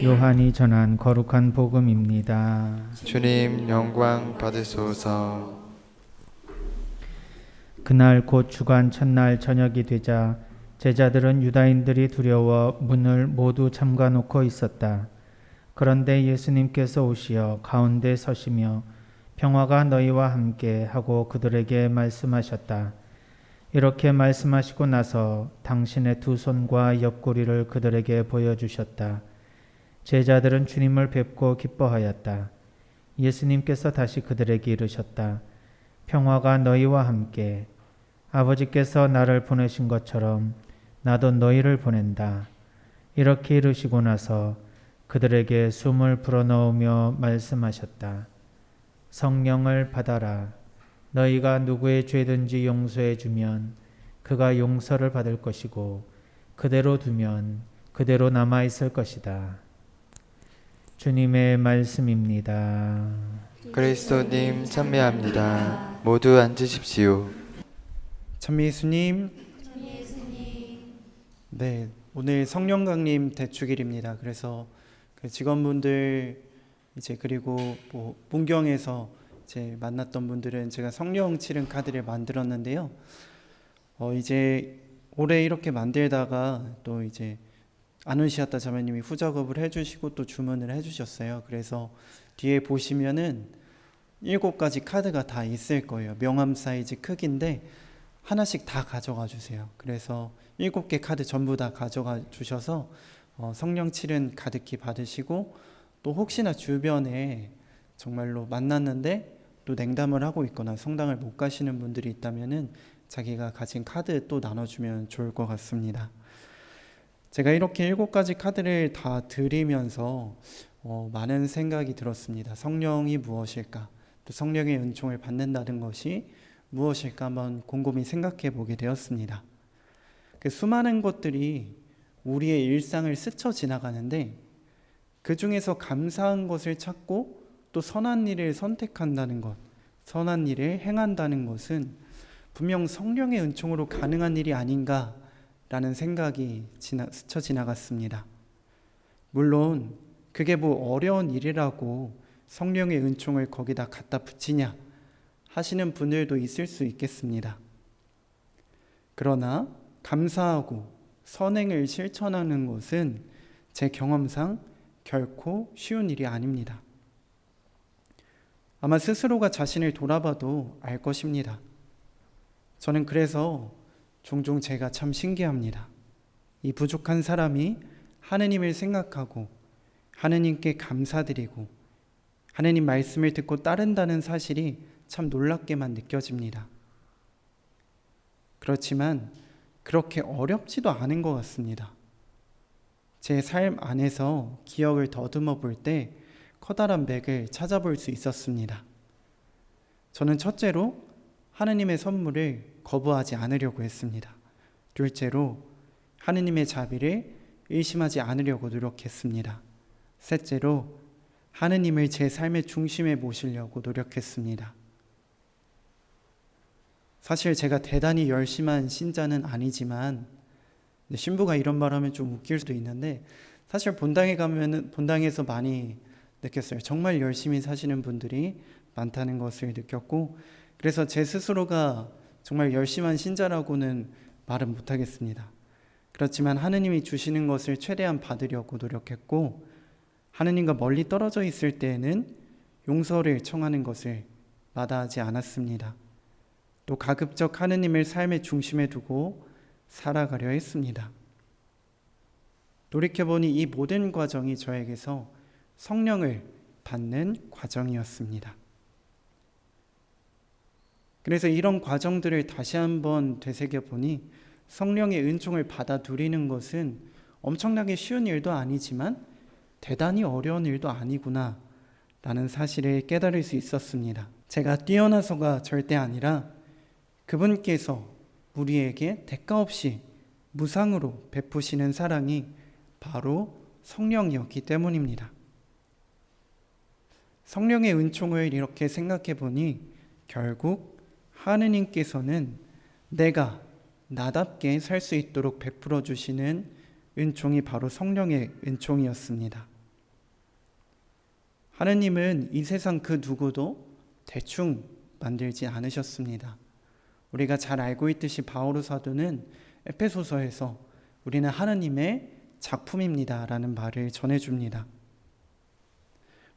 요한이 전한 거룩한 복음입니다. 주님 영광 받으소서. 그날 곧 주간 첫날 저녁이 되자 제자들은 유다인들이 두려워 문을 모두 잠가 놓고 있었다. 그런데 예수님께서 오시어 가운데 서시며 평화가 너희와 함께 하고 그들에게 말씀하셨다. 이렇게 말씀하시고 나서 당신의 두 손과 옆구리를 그들에게 보여주셨다. 제자들은 주님을 뵙고 기뻐하였다. 예수님께서 다시 그들에게 이르셨다. 평화가 너희와 함께. 아버지께서 나를 보내신 것처럼 나도 너희를 보낸다. 이렇게 이르시고 나서 그들에게 숨을 불어넣으며 말씀하셨다. 성령을 받아라. 너희가 누구의 죄든지 용서해 주면 그가 용서를 받을 것이고 그대로 두면 그대로 남아 있을 것이다. 주님의 말씀입니다. 그리스도님 참배합니다. 모두 앉으십시오. 찬미예수님. 네, 오늘 성령 강림 대축일입니다. 그래서 그 직원분들 그리고 문경에서 만났던 분들은 제가 성령 칠은 카드를 만들었는데요. 이제 올해 이렇게 만들다가 또 아누시아타 자매님이 후작업을 해주시고 또 주문을 해주셨어요. 그래서 뒤에 보시면은 7가지 카드가 다 있을 거예요. 명함 사이즈 크기인데 하나씩 다 가져가 주세요. 그래서 7개 카드 전부 다 가져가 주셔서 성령 칠은 가득히 받으시고, 또 혹시나 주변에 정말로 만났는데 또 냉담을 하고 있거나 성당을 못 가시는 분들이 있다면은 자기가 가진 카드 또 나눠주면 좋을 것 같습니다. 제가 이렇게 7가지 카드를 다 드리면서 많은 생각이 들었습니다. 성령이 무엇일까? 또 성령의 은총을 받는다는 것이 무엇일까? 한번 곰곰이 생각해 보게 되었습니다. 그 수많은 것들이 우리의 일상을 스쳐 지나가는데 그 중에서 감사한 것을 찾고 또 선한 일을 선택한다는 것, 선한 일을 행한다는 것은 분명 성령의 은총으로 가능한 일이 아닌가 라는 생각이 스쳐 지나갔습니다. 물론 그게 어려운 일이라고 성령의 은총을 거기다 갖다 붙이냐 하시는 분들도 있을 수 있겠습니다. 그러나 감사하고 선행을 실천하는 것은 제 경험상 결코 쉬운 일이 아닙니다. 아마 스스로가 자신을 돌아봐도 알 것입니다. 저는 그래서 종종 제가 참 신기합니다. 이 부족한 사람이 하느님을 생각하고 하느님께 감사드리고 하느님 말씀을 듣고 따른다는 사실이 참 놀랍게만 느껴집니다. 그렇지만 그렇게 어렵지도 않은 것 같습니다. 제 삶 안에서 기억을 더듬어 볼 때 커다란 맥을 찾아볼 수 있었습니다. 저는 첫째로 하느님의 선물을 거부하지 않으려고 했습니다. 둘째로 하느님의 자비를 의심하지 않으려고 노력했습니다. 셋째로 하느님을 제 삶의 중심에 모시려고 노력했습니다. 사실 제가 대단히 열심한 신자는 아니지만, 신부가 이런 말 하면 좀 웃길 수도 있는데, 사실 본당에 가면은 본당에서 많이 느꼈어요. 정말 열심히 사시는 분들이 많다는 것을 느꼈고, 그래서 제 스스로가 정말 열심한 신자라고는 말은 못하겠습니다. 그렇지만 하느님이 주시는 것을 최대한 받으려고 노력했고, 하느님과 멀리 떨어져 있을 때에는 용서를 청하는 것을 마다하지 않았습니다. 또 가급적 하느님을 삶의 중심에 두고 살아가려 했습니다. 돌이켜보니 이 모든 과정이 저에게서 성령을 받는 과정이었습니다. 그래서 이런 과정들을 다시 한번 되새겨보니 성령의 은총을 받아 누리는 것은 엄청나게 쉬운 일도 아니지만 대단히 어려운 일도 아니구나 라는 사실을 깨달을 수 있었습니다. 제가 뛰어나서가 절대 아니라 그분께서 우리에게 대가 없이 무상으로 베푸시는 사랑이 바로 성령이었기 때문입니다. 성령의 은총을 이렇게 생각해 보니 결국 하느님께서는 내가 나답게 살 수 있도록 베풀어 주시는 은총이 바로 성령의 은총이었습니다. 하느님은 이 세상 그 누구도 대충 만들지 않으셨습니다. 우리가 잘 알고 있듯이 바오로 사도는 에페소서에서 우리는 하느님의 작품입니다 라는 말을 전해줍니다.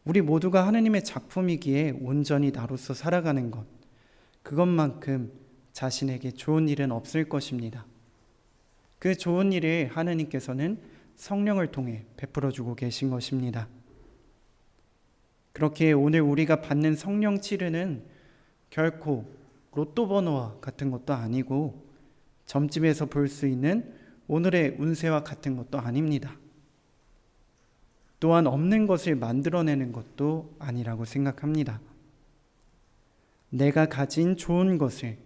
우리 모두가 하느님의 작품이기에 온전히 나로서 살아가는 것, 그것만큼 자신에게 좋은 일은 없을 것입니다. 그 좋은 일을 하느님께서는 성령을 통해 베풀어주고 계신 것입니다. 그렇게 오늘 우리가 받는 성령 치르는 결코 로또 번호와 같은 것도 아니고 점집에서 볼 수 있는 오늘의 운세와 같은 것도 아닙니다. 또한 없는 것을 만들어내는 것도 아니라고 생각합니다. 내가 가진 좋은 것을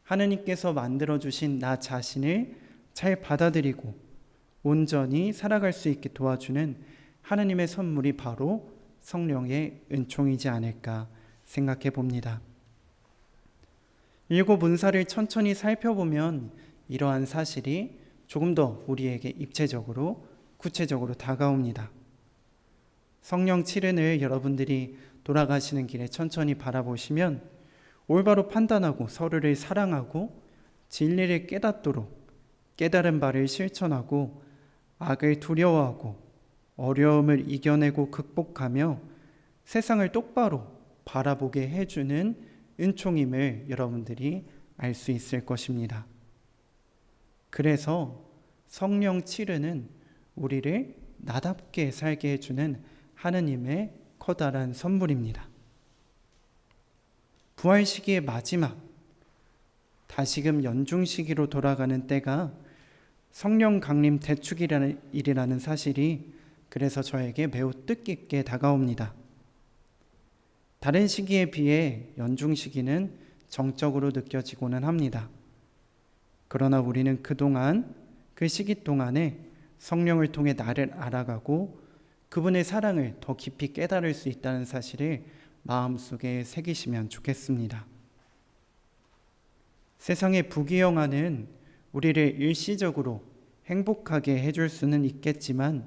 하느님께서 만들어주신 나 자신을 잘 받아들이고 온전히 살아갈 수 있게 도와주는 하느님의 선물이 바로 성령의 은총이지 않을까 생각해 봅니다. 7 은사를 천천히 살펴보면 이러한 사실이 조금 더 우리에게 입체적으로 구체적으로 다가옵니다. 성령 7은을 여러분들이 돌아가시는 길에 천천히 바라보시면 올바로 판단하고 서로를 사랑하고 진리를 깨닫도록 깨달은 바를 실천하고 악을 두려워하고 어려움을 이겨내고 극복하며 세상을 똑바로 바라보게 해주는 은총임을 여러분들이 알 수 있을 것입니다. 그래서 성령 7은은 우리를 나답게 살게 해주는 하느님의 커다란 선물입니다. 부활 시기의 마지막, 다시금 연중 시기로 돌아가는 때가 성령 강림 대축일이라는 사실이 그래서 저에게 매우 뜻깊게 다가옵니다. 다른 시기에 비해 연중 시기는 정적으로 느껴지고는 합니다. 그러나 우리는 그동안 그 시기 동안에 성령을 통해 나를 알아가고 그분의 사랑을 더 깊이 깨달을 수 있다는 사실을 마음속에 새기시면 좋겠습니다. 세상의 부귀영화는 우리를 일시적으로 행복하게 해줄 수는 있겠지만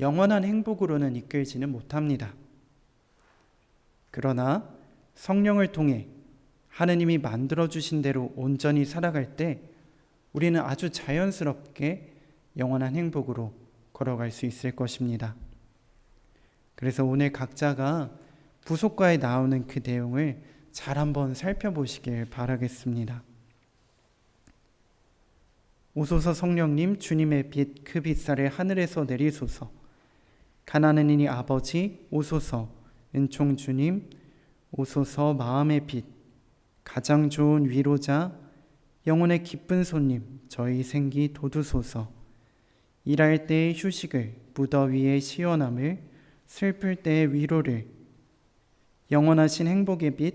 영원한 행복으로는 이끌지는 못합니다. 그러나 성령을 통해 하느님이 만들어주신 대로 온전히 살아갈 때 우리는 아주 자연스럽게 영원한 행복으로 걸어갈 수 있을 것입니다. 그래서 오늘 각자가 부속과에 나오는 그 내용을 잘 한번 살펴보시길 바라겠습니다. 오소서 성령님, 주님의 빛, 그 빛살을 하늘에서 내리소서. 가난한 이니 아버지 오소서. 은총 주님 오소서. 마음의 빛, 가장 좋은 위로자, 영혼의 기쁜 손님, 저희 생기 돋우소서. 일할 때의 휴식을, 무더위의 시원함을, 슬플 때의 위로를, 영원하신 행복의 빛,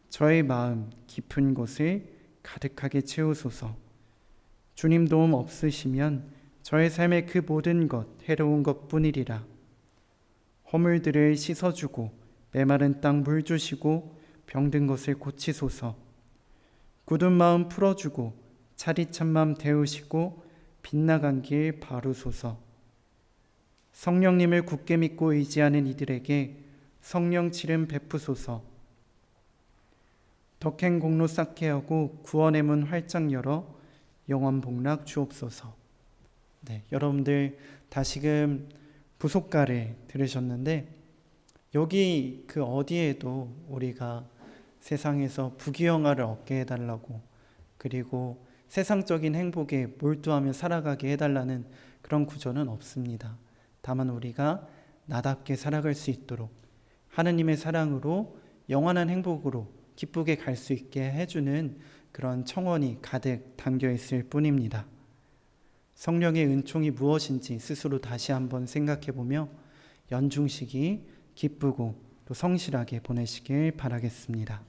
저의 마음 깊은 곳을 가득하게 채우소서. 주님 도움 없으시면 저의 삶의 그 모든 것 해로운 것뿐이리라. 허물들을 씻어주고 메마른 땅 물 주시고 병든 것을 고치소서. 굳은 마음 풀어주고 차디찬 마음 데우시고 빗나간 길 바루소서. 성령님을 굳게 믿고 의지하는 이들에게 성령 칠은 베푸소서. 덕행 공로 쌓게 하고 구원의 문 활짝 열어 영원 복락 주옵소서. 네, 여러분들 다시금 부속가를 들으셨는데 여기 그 어디에도 우리가 세상에서 부귀영화를 얻게 해달라고 그리고 세상적인 행복에 몰두하며 살아가게 해달라는 그런 구조는 없습니다. 다만 우리가 나답게 살아갈 수 있도록 하느님의 사랑으로 영원한 행복으로 기쁘게 갈 수 있게 해주는 그런 청원이 가득 담겨 있을 뿐입니다. 성령의 은총이 무엇인지 스스로 다시 한번 생각해보며 연중시기 기쁘고 또 성실하게 보내시길 바라겠습니다.